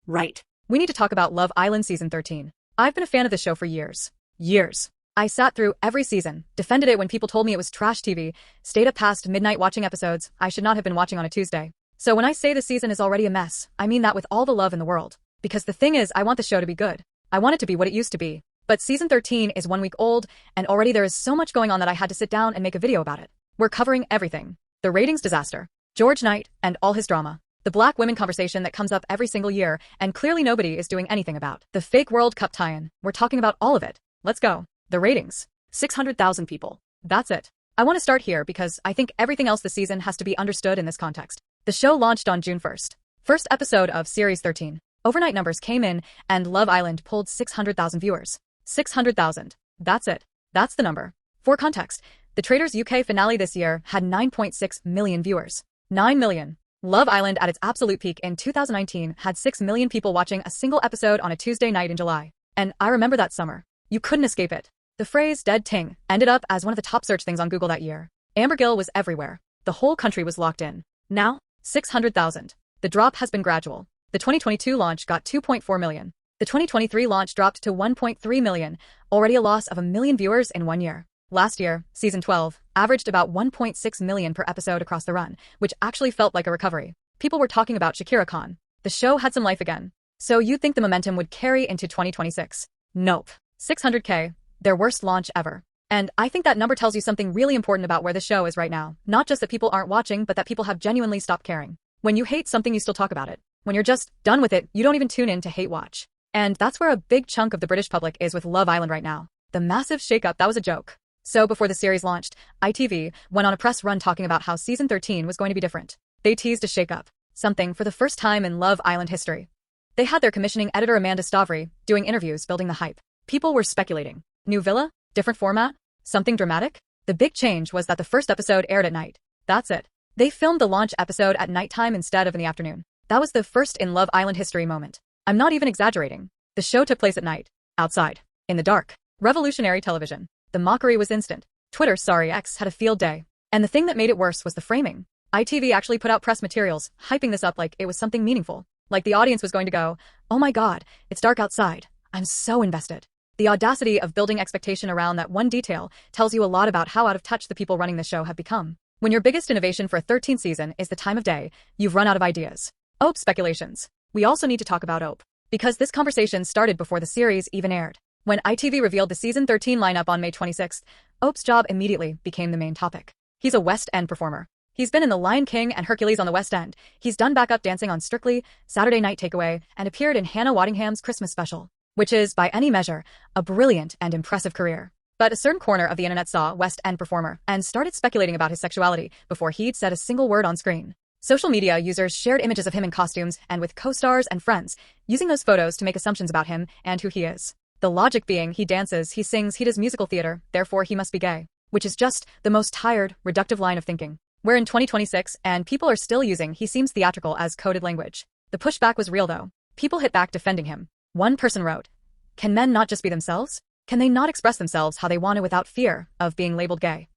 Right. We need to talk about Love Island Season 13. I've been a fan of this show for years. Years. I sat through every season, defended it when people told me it was trash TV, stayed up past midnight watching episodes I should not have been watching on a Tuesday. So when I say the season is already a mess, I mean that with all the love in the world. Because the thing is, I want the show to be good. I want it to be what it used to be. But Season 13 is 1 week old, and already there is so much going on that I had to sit down and make a video about it. We're covering everything. The ratings disaster, George Knight, and all his drama. The black women conversation that comes up every single year, and clearly nobody is doing anything about. The fake World Cup tie-in. We're talking about all of it. Let's go. The ratings. 600,000 people. That's it. I want to start here because I think everything else this season has to be understood in this context. The show launched on June 1st. First episode of Series 13. Overnight numbers came in, and Love Island pulled 600,000 viewers. 600,000. That's it. That's the number. For context, The Traitors UK finale this year had 9.6 million viewers. 9 million. Love Island at its absolute peak in 2019 had 6 million people watching a single episode on a Tuesday night in July. And I remember that summer. You couldn't escape it. The phrase "dead ting" ended up as one of the top search things on Google that year. Amber Gill was everywhere. The whole country was locked in. Now, 600,000. The drop has been gradual. The 2022 launch got 2.4 million. The 2023 launch dropped to 1.3 million, already a loss of 1 million viewers in 1 year. Last year, Season 12, averaged about 1.6 million per episode across the run, which actually felt like a recovery. People were talking about Shakira Khan. The show had some life again. So you'd think the momentum would carry into 2026. Nope. 600K, their worst launch ever. And I think that number tells you something really important about where the show is right now. Not just that people aren't watching, but that people have genuinely stopped caring. When you hate something, you still talk about it. When you're just done with it, you don't even tune in to hate watch. And that's where a big chunk of the British public is with Love Island right now. The massive shakeup, that was a joke. So before the series launched, ITV went on a press run talking about how Season 13 was going to be different. They teased a shakeup, something for the first time in Love Island history. They had their commissioning editor Amanda Stavry doing interviews building the hype. People were speculating. New villa? Different format? Something dramatic? The big change was that the first episode aired at night. That's it. They filmed the launch episode at nighttime instead of in the afternoon. That was the first in Love Island history moment. I'm not even exaggerating. The show took place at night. Outside. In the dark. Revolutionary television. The mockery was instant. Twitter, sorry, X, had a field day. And the thing that made it worse was the framing. ITV actually put out press materials, hyping this up like it was something meaningful. Like the audience was going to go, "Oh my god, it's dark outside. I'm so invested." The audacity of building expectation around that one detail tells you a lot about how out of touch the people running the show have become. When your biggest innovation for a 13th season is the time of day, you've run out of ideas. OPE speculations. We also need to talk about OPE. Because this conversation started before the series even aired. When ITV revealed the Season 13 lineup on May 26th, OPE's job immediately became the main topic. He's a West End performer. He's been in The Lion King and Hercules on the West End. He's done backup dancing on Strictly, Saturday Night Takeaway, and appeared in Hannah Waddingham's Christmas special, which is, by any measure, a brilliant and impressive career. But a certain corner of the internet saw West End performer and started speculating about his sexuality before he'd said a single word on screen. Social media users shared images of him in costumes and with co-stars and friends, using those photos to make assumptions about him and who he is. The logic being he dances, he sings, he does musical theater, therefore he must be gay. Which is just the most tired, reductive line of thinking. We're in 2026 and people are still using "he seems theatrical" as coded language. The pushback was real though. People hit back defending him. One person wrote, "Can men not just be themselves? Can they not express themselves how they want to without fear of being labeled gay?"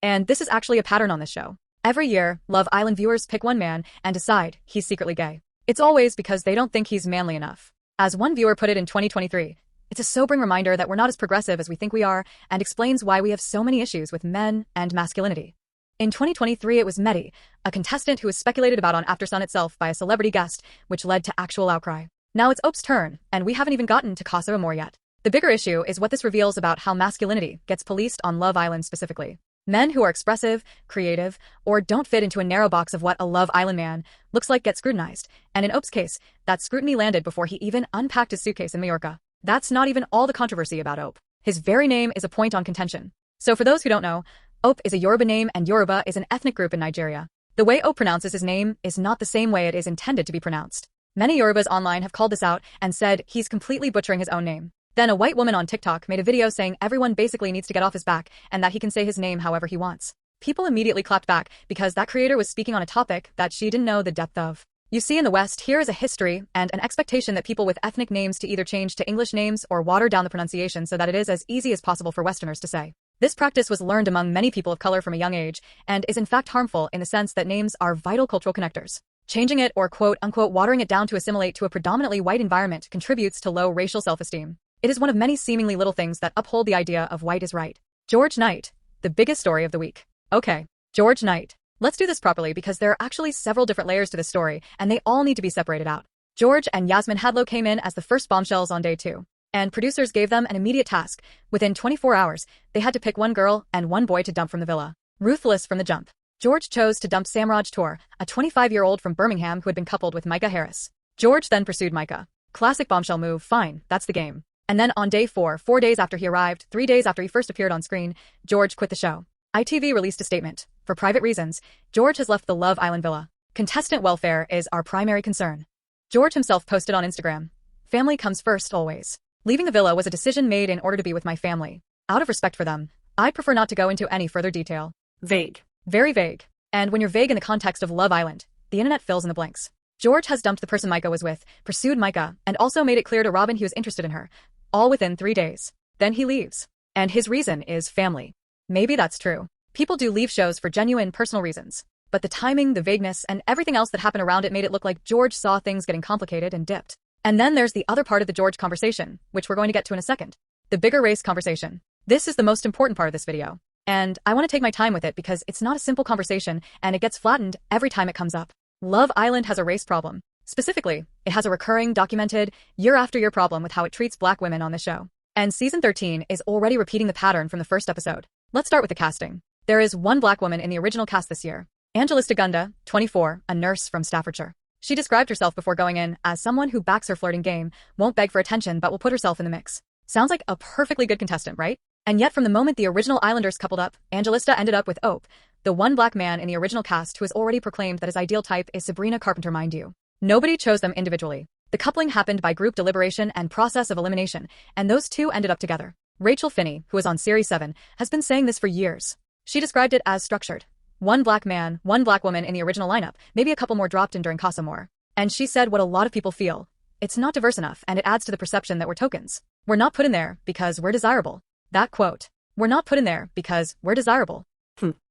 And this is actually a pattern on this show. Every year, Love Island viewers pick one man and decide he's secretly gay. It's always because they don't think he's manly enough. As one viewer put it in 2023, "It's a sobering reminder that we're not as progressive as we think we are," and explains why we have so many issues with men and masculinity. In 2023, it was Mehdi, a contestant who was speculated about on Aftersun itself by a celebrity guest, which led to actual outcry. Now it's OPE's turn, and we haven't even gotten to Casa Amor yet. The bigger issue is what this reveals about how masculinity gets policed on Love Island specifically. Men who are expressive, creative, or don't fit into a narrow box of what a Love Island man looks like get scrutinized, and in OPE's case, that scrutiny landed before he even unpacked his suitcase in Mallorca. That's not even all the controversy about OPE. His very name is a point on contention. So for those who don't know, OPE is a Yoruba name and Yoruba is an ethnic group in Nigeria. The way OPE pronounces his name is not the same way it is intended to be pronounced. Many Yorubas online have called this out and said he's completely butchering his own name. Then a white woman on TikTok made a video saying everyone basically needs to get off his back and that he can say his name however he wants. People immediately clapped back because that creator was speaking on a topic that she didn't know the depth of. You see, in the West, here is a history and an expectation that people with ethnic names to either change to English names or water down the pronunciation so that it is as easy as possible for Westerners to say. This practice was learned among many people of color from a young age and is in fact harmful in the sense that names are vital cultural connectors. Changing it or quote-unquote watering it down to assimilate to a predominantly white environment contributes to low racial self-esteem. It is one of many seemingly little things that uphold the idea of white is right. George Knight, the biggest story of the week. Okay, George Knight. Let's do this properly because there are actually several different layers to this story, and they all need to be separated out. George and Yasmin Hadlow came in as the first bombshells on day 2. And producers gave them an immediate task. Within 24 hours, they had to pick one girl and one boy to dump from the villa. Ruthless from the jump. George chose to dump Samraj Tour, a 25-year-old from Birmingham who had been coupled with Micah Harris. George then pursued Micah. Classic bombshell move, fine, that's the game. And then on day 4, 4 days after he arrived, 3 days after he first appeared on screen, George quit the show. ITV released a statement. For private reasons, George has left the Love Island villa. Contestant welfare is our primary concern. George himself posted on Instagram. Family comes first always. Leaving the villa was a decision made in order to be with my family. Out of respect for them, I prefer not to go into any further detail. Vague. Very vague. And when you're vague in the context of Love Island, the internet fills in the blanks. George has dumped the person Micah was with, pursued Micah, and also made it clear to Robin he was interested in her. All within 3 days. Then he leaves. And his reason is family. Maybe that's true. People do leave shows for genuine personal reasons. But the timing, the vagueness, and everything else that happened around it made it look like George saw things getting complicated and dipped. And then there's the other part of the George conversation, which we're going to get to in a second. The bigger race conversation. This is the most important part of this video. And I want to take my time with it because it's not a simple conversation and it gets flattened every time it comes up. Love Island has a race problem. Specifically, it has a recurring, documented, year-after-year problem with how it treats black women on the show. And season 13 is already repeating the pattern from the first episode. Let's start with the casting. There is one black woman in the original cast this year. Angelista Gunda, 24, a nurse from Staffordshire. She described herself before going in as someone who backs her flirting game, won't beg for attention but will put herself in the mix. Sounds like a perfectly good contestant, right? And yet from the moment the original Islanders coupled up, Angelista ended up with Ope, the one black man in the original cast who has already proclaimed that his ideal type is Sabrina Carpenter, mind you. Nobody chose them individually. The coupling happened by group deliberation and process of elimination, and those two ended up together. Rachel Finney, who is on Series 7, has been saying this for years. She described it as structured. One black man, one black woman in the original lineup, maybe a couple more dropped in during Casa Amor. And she said what a lot of people feel. It's not diverse enough, and it adds to the perception that we're tokens. We're not put in there because we're desirable. That quote. We're not put in there because we're desirable.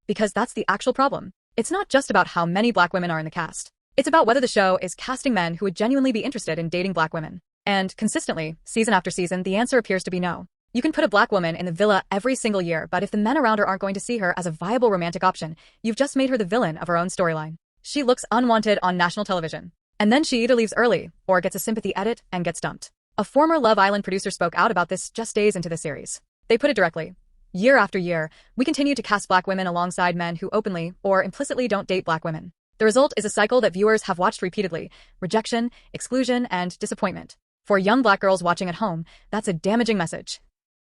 Because that's the actual problem. It's not just about how many black women are in the cast. It's about whether the show is casting men who would genuinely be interested in dating black women. And consistently, season after season, the answer appears to be no. You can put a black woman in the villa every single year, but if the men around her aren't going to see her as a viable romantic option, you've just made her the villain of her own storyline. She looks unwanted on national television. And then she either leaves early, or gets a sympathy edit and gets dumped. A former Love Island producer spoke out about this just days into the series. They put it directly. Year after year, we continue to cast black women alongside men who openly or implicitly don't date black women. The result is a cycle that viewers have watched repeatedly: rejection, exclusion, and disappointment. For young black girls watching at home, that's a damaging message.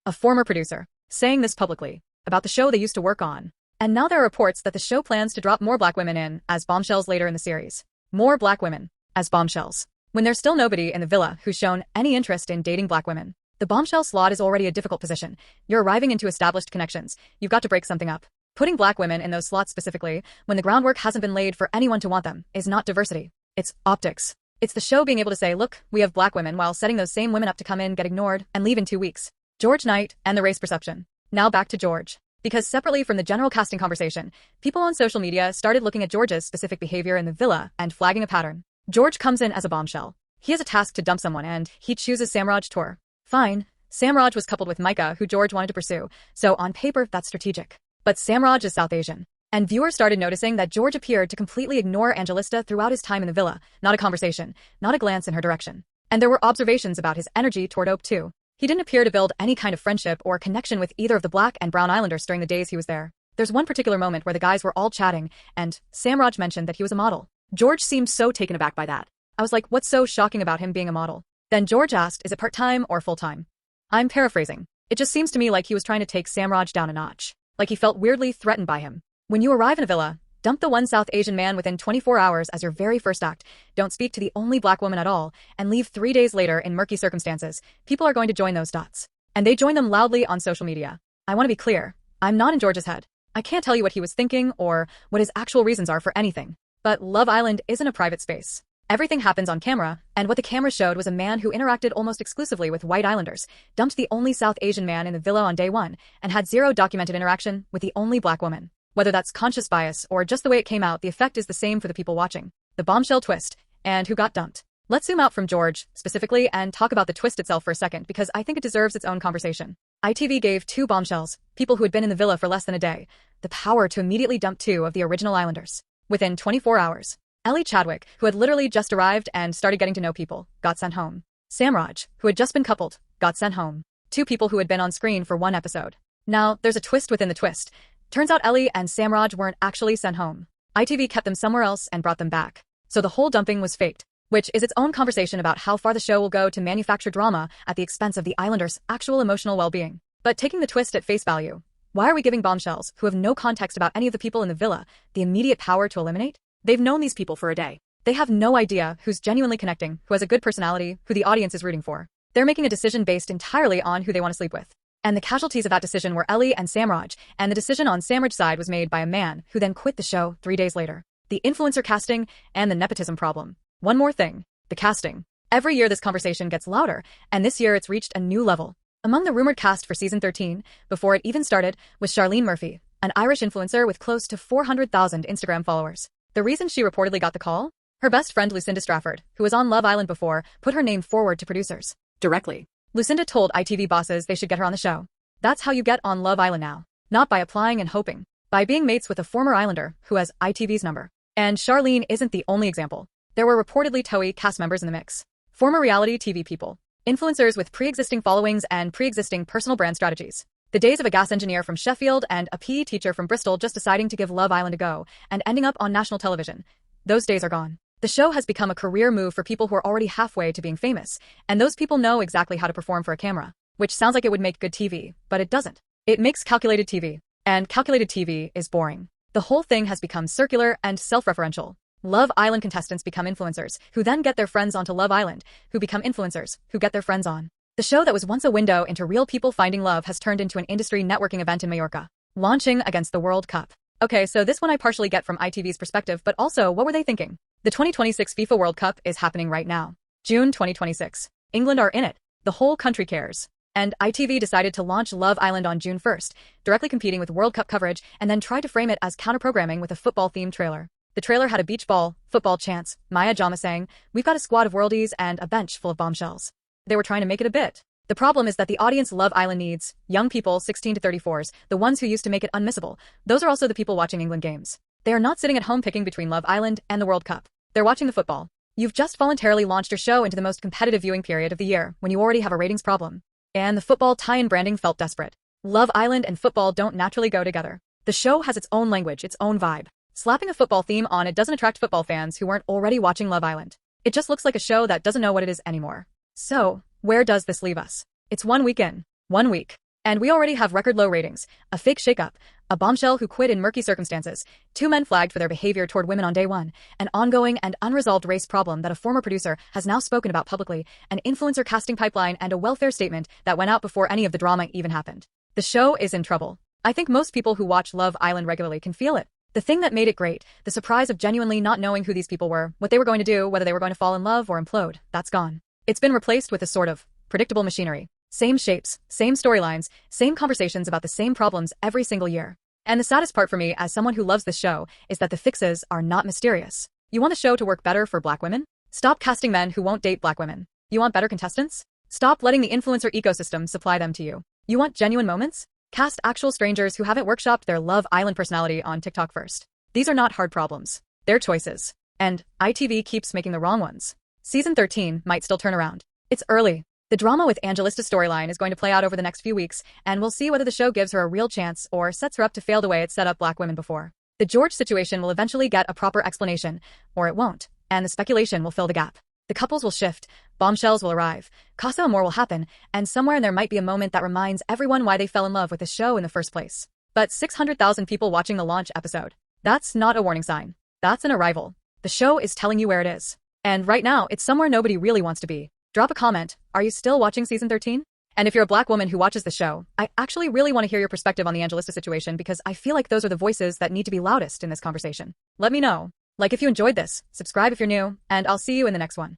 A former producer, saying this publicly, about the show they used to work on. And now there are reports that the show plans to drop more black women in as bombshells later in the series. More black women as bombshells. When there's still nobody in the villa who's shown any interest in dating black women. The bombshell slot is already a difficult position. You're arriving into established connections. You've got to break something up. Putting black women in those slots specifically, when the groundwork hasn't been laid for anyone to want them, is not diversity. It's optics. It's the show being able to say, look, we have black women, while setting those same women up to come in, get ignored, and leave in 2 weeks. George Knight and the race perception. Now back to George. Because separately from the general casting conversation, people on social media started looking at George's specific behavior in the villa and flagging a pattern. George comes in as a bombshell. He has a task to dump someone and he chooses Samraj Tour. Fine. Samraj was coupled with Micah, who George wanted to pursue, so on paper that's strategic. But Samraj is South Asian. And viewers started noticing that George appeared to completely ignore Angelista throughout his time in the villa, not a conversation, not a glance in her direction. And there were observations about his energy toward Ope too. He didn't appear to build any kind of friendship or connection with either of the black and brown islanders during the days he was there. There's one particular moment where the guys were all chatting, and Samraj mentioned that he was a model. George seemed so taken aback by that. I was like, what's so shocking about him being a model? Then George asked, is it part-time or full-time? I'm paraphrasing. It just seems to me like he was trying to take Samraj down a notch. Like he felt weirdly threatened by him. When you arrive in a villa, dump the one South Asian man within 24 hours as your very first act, don't speak to the only black woman at all, and leave 3 days later in murky circumstances, people are going to join those dots. And they join them loudly on social media. I want to be clear. I'm not in George's head. I can't tell you what he was thinking or what his actual reasons are for anything. But Love Island isn't a private space. Everything happens on camera, and what the camera showed was a man who interacted almost exclusively with white islanders, dumped the only South Asian man in the villa on day 1, and had zero documented interaction with the only black woman. Whether that's conscious bias or just the way it came out, the effect is the same for the people watching. the bombshell twist, and who got dumped. Let's zoom out from George, specifically, and talk about the twist itself for a second because I think it deserves its own conversation. ITV gave two bombshells, people who had been in the villa for less than a day, the power to immediately dump two of the original islanders. Within 24 hours, Ellie Chadwick, who had literally just arrived and started getting to know people, got sent home. Samraj, who had just been coupled, got sent home. Two people who had been on screen for one episode. Now, there's a twist within the twist. Turns out Ellie and Samraj weren't actually sent home. ITV kept them somewhere else and brought them back. So the whole dumping was faked, which is its own conversation about how far the show will go to manufacture drama at the expense of the Islanders' actual emotional well-being. But taking the twist at face value, why are we giving bombshells, who have no context about any of the people in the villa, the immediate power to eliminate? They've known these people for a day. They have no idea who's genuinely connecting, who has a good personality, who the audience is rooting for. They're making a decision based entirely on who they want to sleep with. And the casualties of that decision were Ellie and Samraj, and the decision on Samraj's side was made by a man who then quit the show 3 days later. The influencer casting and the nepotism problem. One more thing, the casting. Every year this conversation gets louder, and this year it's reached a new level. Among the rumored cast for season 13, before it even started, was Charlene Murphy, an Irish influencer with close to 400,000 Instagram followers. The reason she reportedly got the call? Her best friend Lucinda Strafford, who was on Love Island before, put her name forward to producers. Directly. Lucinda told ITV bosses they should get her on the show. That's how you get on Love Island now. Not by applying and hoping. By being mates with a former Islander who has ITV's number. And Charlene isn't the only example. There were reportedly TOE cast members in the mix. Former reality TV people. Influencers with pre-existing followings and pre-existing personal brand strategies. The days of a gas engineer from Sheffield and a PE teacher from Bristol just deciding to give Love Island a go and ending up on national television. Those days are gone. The show has become a career move for people who are already halfway to being famous, and those people know exactly how to perform for a camera, which sounds like it would make good TV, but it doesn't. It makes calculated TV, and calculated TV is boring. The whole thing has become circular and self-referential. Love Island contestants become influencers, who then get their friends onto Love Island, who become influencers, who get their friends on. The show that was once a window into real people finding love has turned into an industry networking event in Mallorca, launching against the World Cup. Okay, so this one I partially get from ITV's perspective, but also, what were they thinking? The 2026 FIFA World Cup is happening right now. June 2026. England are in it. The whole country cares. And ITV decided to launch Love Island on June 1st, directly competing with World Cup coverage, and then tried to frame it as counter-programming with a football-themed trailer. The trailer had a beach ball, football chants, Maya Jama saying, "We've got a squad of worldies and a bench full of bombshells." They were trying to make it a bit. The problem is that the audience Love Island needs, young people 16 to 34s, the ones who used to make it unmissable, those are also the people watching England games. They are not sitting at home picking between Love Island and the World Cup. They're watching the football. You've just voluntarily launched your show into the most competitive viewing period of the year when you already have a ratings problem. And the football tie-in branding felt desperate. Love Island and football don't naturally go together. The show has its own language, its own vibe. Slapping a football theme on it doesn't attract football fans who weren't already watching Love Island. It just looks like a show that doesn't know what it is anymore. So, where does this leave us? It's 1 week in. 1 week. And we already have record low ratings, a fake shakeup, a bombshell who quit in murky circumstances, 2 men flagged for their behavior toward women on day 1, an ongoing and unresolved race problem that a former producer has now spoken about publicly, an influencer casting pipeline, and a welfare statement that went out before any of the drama even happened. The show is in trouble. I think most people who watch Love Island regularly can feel it. The thing that made it great, the surprise of genuinely not knowing who these people were, what they were going to do, whether they were going to fall in love or implode, that's gone. It's been replaced with a sort of predictable machinery. Same shapes, same storylines, same conversations about the same problems every single year. And the saddest part for me as someone who loves this show is that the fixes are not mysterious. You want the show to work better for Black women? Stop casting men who won't date Black women. You want better contestants? Stop letting the influencer ecosystem supply them to you. You want genuine moments? Cast actual strangers who haven't workshopped their Love Island personality on TikTok first. These are not hard problems. They're choices. And ITV keeps making the wrong ones. Season 13 might still turn around. It's early. The drama with Angelista's storyline is going to play out over the next few weeks, and we'll see whether the show gives her a real chance or sets her up to fail the way it set up Black women before. The George situation will eventually get a proper explanation, or it won't, and the speculation will fill the gap. The couples will shift, bombshells will arrive, Casa Amor will happen, and somewhere in there might be a moment that reminds everyone why they fell in love with the show in the first place. But 600,000 people watching the launch episode. That's not a warning sign. That's an arrival. The show is telling you where it is. And right now, it's somewhere nobody really wants to be. Drop a comment. Are you still watching season 13? And if you're a Black woman who watches the show, I actually really want to hear your perspective on the Angelista situation because I feel like those are the voices that need to be loudest in this conversation. Let me know. Like if you enjoyed this, subscribe if you're new, and I'll see you in the next one.